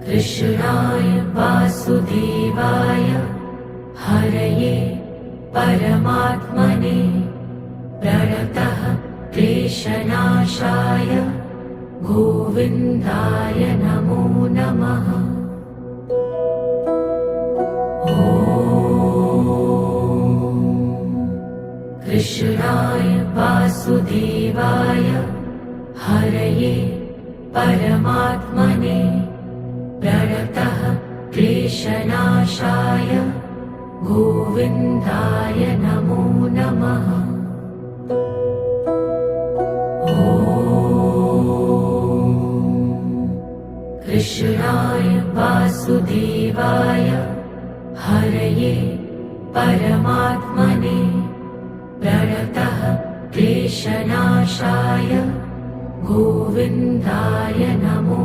कृष्णाय वासुदेवाय हरये परमात्मने प्रणतः क्लेशनाशाय गोविन्दाय नमो नमः। कृष्णाय वासुदेवाय हरये परमात्मने प्रणतः क्लेशनाशाय गोविन्दाय नमो नमः। कृष्णाय वासुदेवाय हरये परमात्मने प्रणतः क्लेशनाशाय गोविन्दाय नमो